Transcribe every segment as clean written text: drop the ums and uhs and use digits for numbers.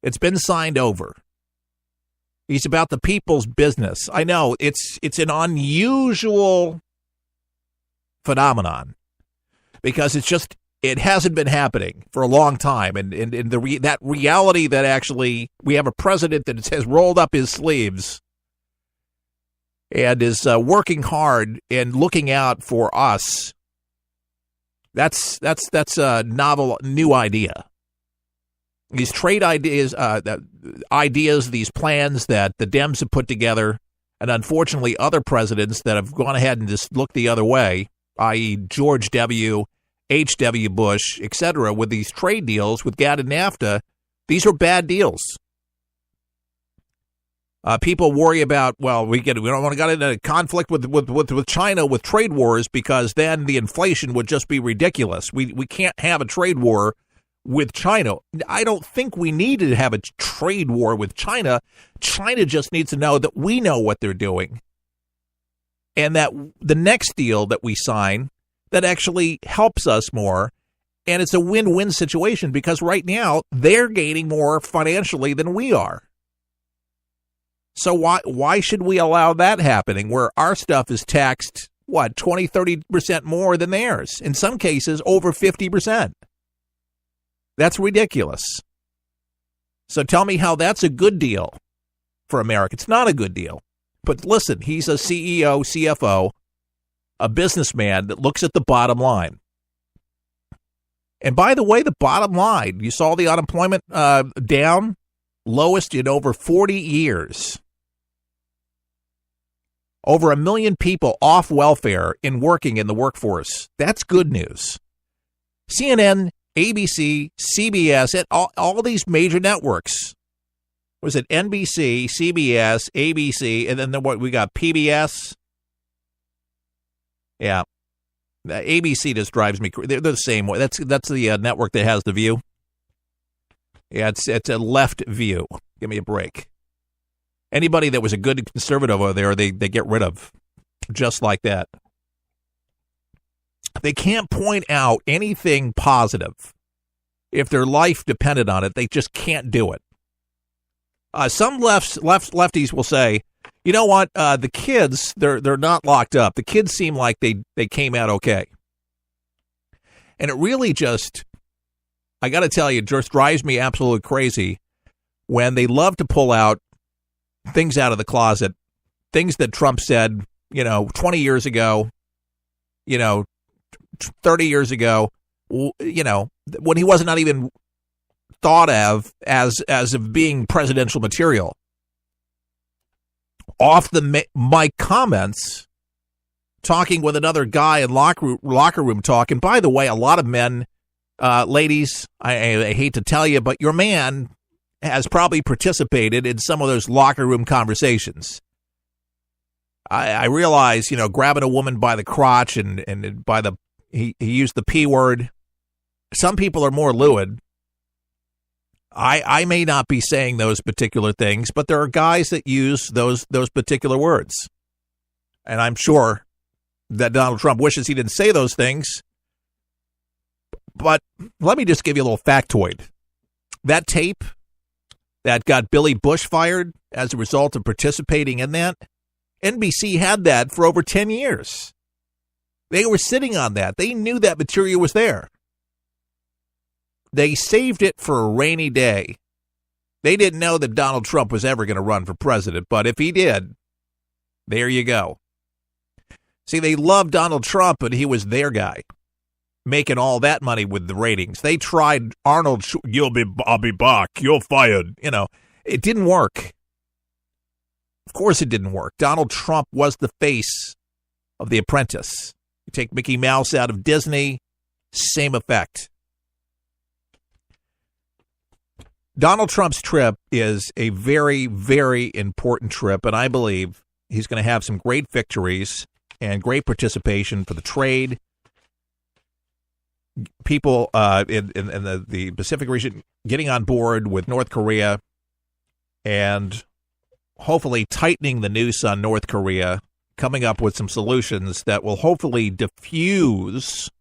It's been signed over. He's about the people's business. I know it's an unusual phenomenon because it hasn't been happening for a long time. And that reality that actually we have a president that has rolled up his sleeves and is working hard and looking out for us. That's a novel, new idea. These trade ideas, these plans that the Dems have put together, and unfortunately other presidents that have gone ahead and just looked the other way, i.e. George W., H.W. Bush, etc., with these trade deals with GATT and NAFTA, these are bad deals. People worry about, we don't want to get into a conflict with China with trade wars because then the inflation would just be ridiculous. We can't have a trade war with China. I don't think we need to have a trade war with China. China just needs to know that we know what they're doing. And that the next deal that we sign that actually helps us more, and it's a win-win situation because right now they're gaining more financially than we are. So why should we allow that happening where our stuff is taxed, 20, 30% more than theirs? In some cases, over 50%. That's ridiculous. So tell me how that's a good deal for America. It's not a good deal. But listen, he's a CEO, CFO, a businessman that looks at the bottom line. And by the way, the bottom line, you saw the unemployment down, lowest in over 40 years. Over 1 million people off welfare and working in the workforce. That's good news. CNN, ABC, CBS, and all these major networks. Was it NBC, CBS, ABC, and then we got PBS? Yeah. ABC just drives me crazy. They're the same way. That's the network that has The View. Yeah, it's a left view. Give me a break. Anybody that was a good conservative over there, they get rid of. Just like that. They can't point out anything positive. If their life depended on it, they just can't do it. Some lefties will say, you know what, the kids, they're not locked up. The kids seem like they came out okay. And it really just, I got to tell you, just drives me absolutely crazy when they love to pull out things out of the closet, things that Trump said, 20 years ago, 30 years ago, when he wasn't not even thought of as of being presidential material. Off the mic comments, talking with another guy in locker room talk. And by the way, a lot of men, ladies, I hate to tell you, but your man has probably participated in some of those locker room conversations. I realize, grabbing a woman by the crotch and by the he used the P word. Some people are more lewd. I may not be saying those particular things, but there are guys that use those particular words. And I'm sure that Donald Trump wishes he didn't say those things. But let me just give you a little factoid. That tape that got Billy Bush fired as a result of participating in that, NBC had that for over 10 years. They were sitting on that. They knew that material was there. They saved it for a rainy day. They didn't know that Donald Trump was ever going to run for president, but if he did, there you go. See, they loved Donald Trump, but he was their guy, making all that money with the ratings. They tried Arnold, I'll be back, you're fired. It didn't work. Of course it didn't work. Donald Trump was the face of The Apprentice. You take Mickey Mouse out of Disney, same effect. Donald Trump's trip is a very, very important trip, and I believe he's going to have some great victories and great participation for the trade. People in the Pacific region getting on board with North Korea and hopefully tightening the noose on North Korea, coming up with some solutions that will hopefully diffuse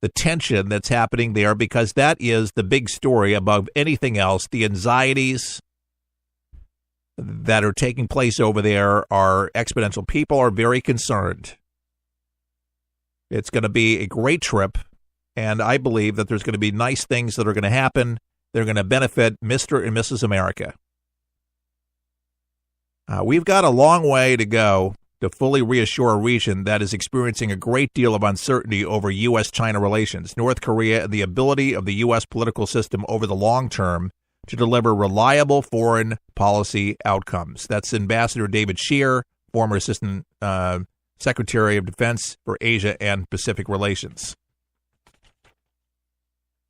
the tension that's happening there, because that is the big story above anything else. The anxieties that are taking place over there are exponential. People are very concerned. It's going to be a great trip, and I believe that there's going to be nice things that are going to happen. They're going to benefit Mr. and Mrs. America. We've got a long way to go to fully reassure a region that is experiencing a great deal of uncertainty over U.S.-China relations, North Korea, and the ability of the U.S. political system over the long term to deliver reliable foreign policy outcomes. That's Ambassador David Scheer, former Assistant Secretary of Defense for Asia and Pacific Relations.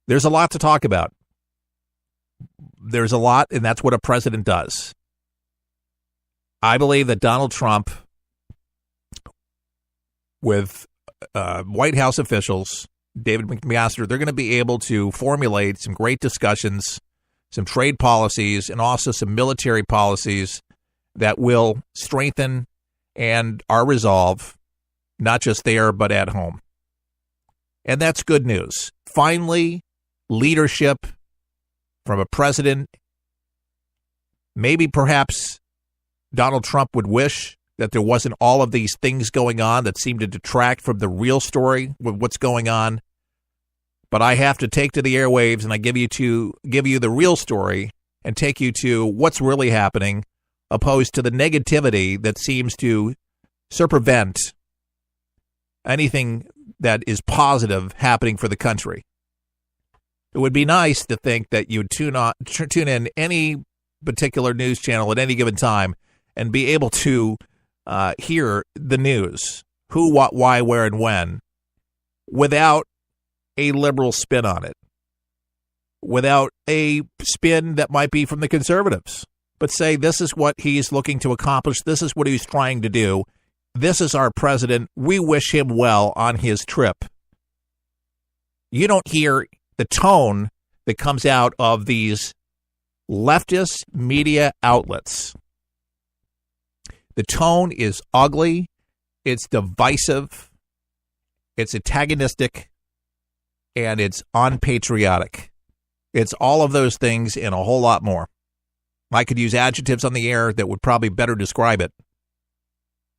There's a lot to talk about. There's a lot, and that's what a president does. I believe that Donald Trump, with White House officials, David McMaster, they're going to be able to formulate some great discussions, some trade policies, and also some military policies that will strengthen and our resolve, not just there, but at home. And that's good news. Finally, leadership from a president. Maybe perhaps Donald Trump would wish that there wasn't all of these things going on that seem to detract from the real story with what's going on. But I have to take to the airwaves, and I give you the real story and take you to what's really happening, opposed to the negativity that seems to circumvent anything that is positive happening for the country. It would be nice to think that you would tune in any particular news channel at any given time and be able to hear the news, who, what, why, where, and when, without a liberal spin on it, without a spin that might be from the conservatives, but say this is what he's looking to accomplish, this is what he's trying to do, this is our president, we wish him well on his trip. You don't hear the tone that comes out of these leftist media outlets. The tone is ugly, it's divisive, it's antagonistic, and it's unpatriotic. It's all of those things and a whole lot more. I could use adjectives on the air that would probably better describe it,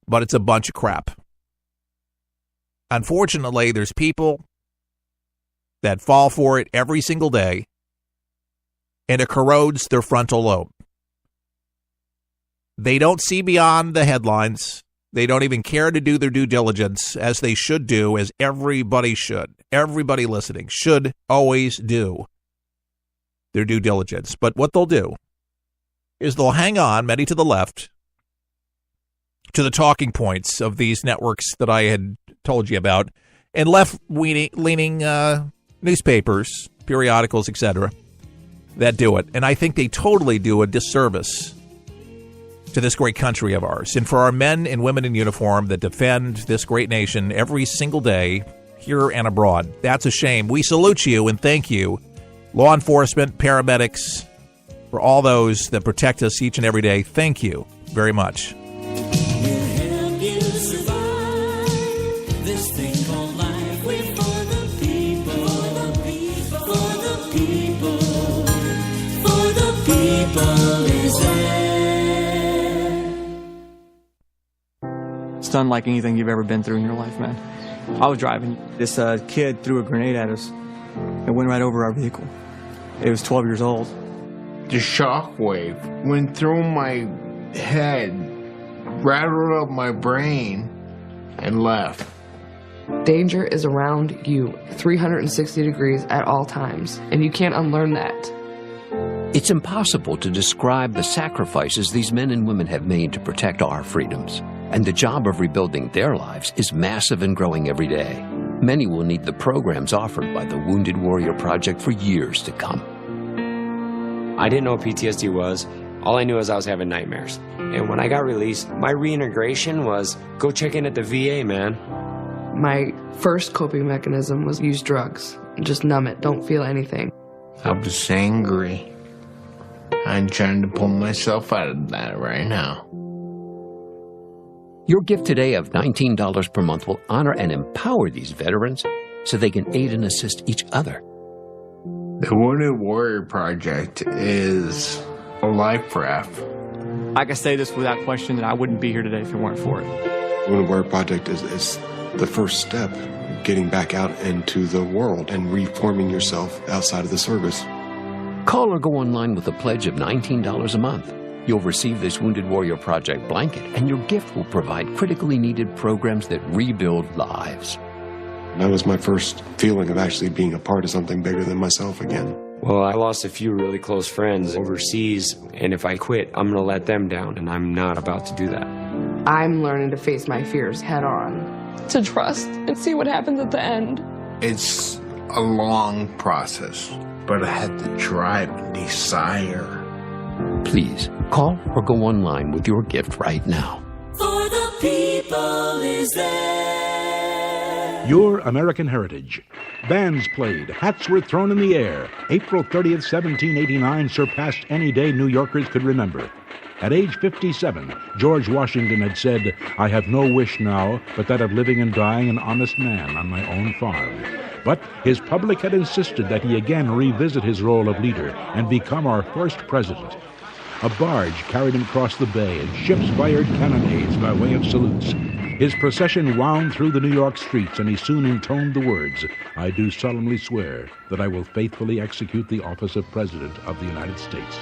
but it's a bunch of crap. Unfortunately, there's people that fall for it every single day, and it corrodes their frontal lobe. They don't see beyond the headlines. They don't even care to do their due diligence, as they should do, as everybody should. Everybody listening should always do their due diligence. But what they'll do is they'll hang on, many to the left, to the talking points of these networks that I had told you about, and left-leaning newspapers, periodicals, etc., that do it. And I think they totally do a disservice to this great country of ours, and for our men and women in uniform that defend this great nation every single day, here and abroad. That's a shame. We salute you and thank you, law enforcement, paramedics, for all those that protect us each and every day. Thank you very much. It's unlike anything you've ever been through in your life, man. I was driving. This kid threw a grenade at us and went right over our vehicle. It was 12 years old. The shockwave went through my head, rattled up my brain, and left. Danger is around you 360 degrees at all times, and you can't unlearn that. It's impossible to describe the sacrifices these men and women have made to protect our freedoms. And the job of rebuilding their lives is massive and growing every day. Many will need the programs offered by the Wounded Warrior Project for years to come. I didn't know what PTSD was. All I knew is I was having nightmares. And when I got released, my reintegration was go check in at the VA, man. My first coping mechanism was use drugs. Just numb it, don't feel anything. I was angry. I'm trying to pull myself out of that right now. Your gift today of $19 per month will honor and empower these veterans. so they can aid and assist each other. The Wounded Warrior Project is a life raft. I can say this without question that I wouldn't be here today if it weren't for it. Wounded Warrior Project is the first step, getting back out into the world and reforming yourself outside of the service. Call or go online with a pledge of $19 a month. You'll receive this Wounded Warrior Project blanket, and your gift will provide critically needed programs that rebuild lives. That was my first feeling of actually being a part of something bigger than myself again. Well, I lost a few really close friends overseas, and if I quit, I'm going to let them down, and I'm not about to do that. I'm learning to face my fears head on, to trust and see what happens at the end. It's a long process, but I had the drive and desire. Please, call or go online with your gift right now. For the people is there. Your American Heritage. Bands played, hats were thrown in the air. April 30th, 1789 surpassed any day New Yorkers could remember. At age 57, George Washington had said, "I have no wish now but that of living and dying an honest man on my own farm." But his public had insisted that he again revisit his role of leader and become our first president. A barge carried him across the bay, and ships fired cannonades by way of salutes. His procession wound through the New York streets, and he soon intoned the words, "I do solemnly swear that I will faithfully execute the office of President of the United States."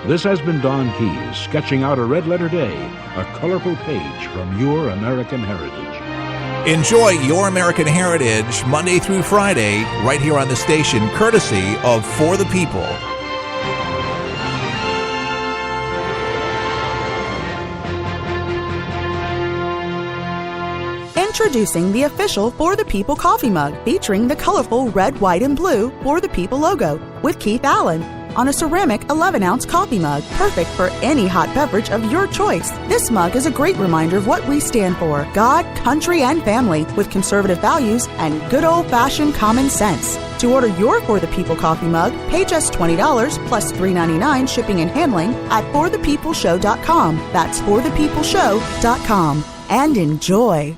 This has been Don Keyes, sketching out a red-letter day, a colorful page from Your American Heritage. Enjoy Your American Heritage Monday through Friday right here on the station, courtesy of For the People. Introducing the official For the People coffee mug, featuring the colorful red, white, and blue For the People logo, with Keith Allen, on a ceramic 11-ounce coffee mug, perfect for any hot beverage of your choice. This mug is a great reminder of what we stand for: God, country, and family, with conservative values and good old-fashioned common sense. To order your For the People coffee mug, pay just $20 plus $3.99 shipping and handling at forthepeopleshow.com. That's forthepeopleshow.com. And enjoy.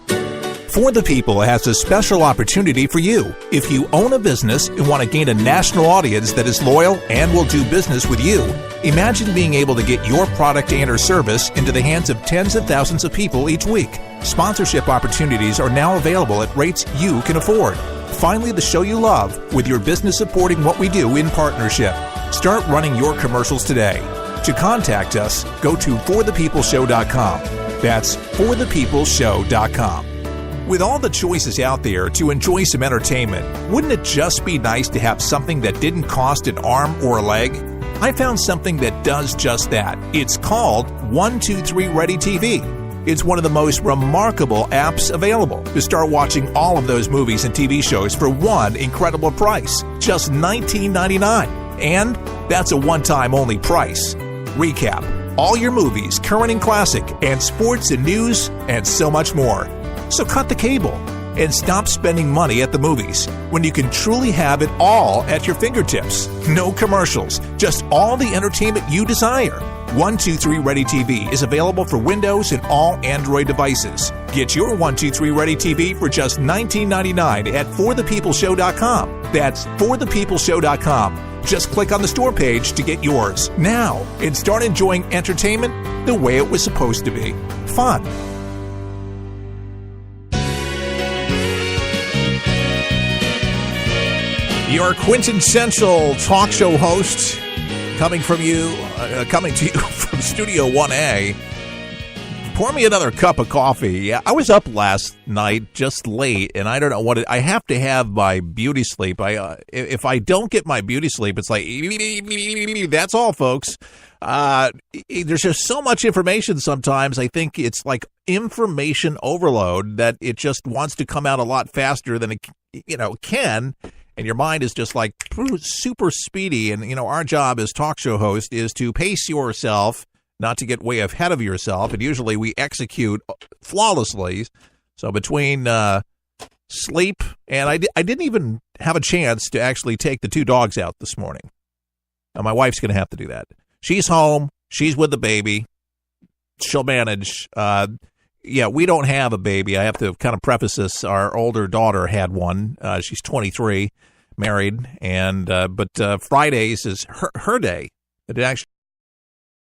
For the People has a special opportunity for you. If you own a business and want to gain a national audience that is loyal and will do business with you, imagine being able to get your product and or service into the hands of tens of thousands of people each week. Sponsorship opportunities are now available at rates you can afford. Finally, the show you love, with your business supporting what we do in partnership. Start running your commercials today. To contact us, go to forthepeopleshow.com. That's forthepeopleshow.com. With all the choices out there to enjoy some entertainment, wouldn't it just be nice to have something that didn't cost an arm or a leg? I found something that does just that. It's called 123 Ready TV. It's one of the most remarkable apps available to start watching all of those movies and TV shows for one incredible price, just $19.99. And that's a one-time only price. Recap: all your movies, current and classic, and sports and news, and so much more. So cut the cable and stop spending money at the movies when you can truly have it all at your fingertips. No commercials, just all the entertainment you desire. 123 Ready TV is available for Windows and all Android devices. Get your 123 Ready TV for just $19.99 at forthepeopleshow.com. That's forthepeopleshow.com. Just click on the store page to get yours now and start enjoying entertainment the way it was supposed to be. Fun. Your quintessential talk show host, coming to you from Studio 1A. Pour me another cup of coffee. Yeah, I was up last night just late, and I don't know what I have to have my beauty sleep. If I don't get my beauty sleep, it's like that's all, folks. There's just so much information sometimes. I think it's like information overload that it just wants to come out a lot faster than it can. And your mind is just like super speedy. And, our job as talk show host is to pace yourself, not to get way ahead of yourself. And usually we execute flawlessly. So between sleep, and I didn't even have a chance to actually take the two dogs out this morning. Now, my wife's going to have to do that. She's home. She's with the baby. She'll manage. Yeah, we don't have a baby. I have to kind of preface this. Our older daughter had one. She's 23, married, and but Fridays is her day. It actually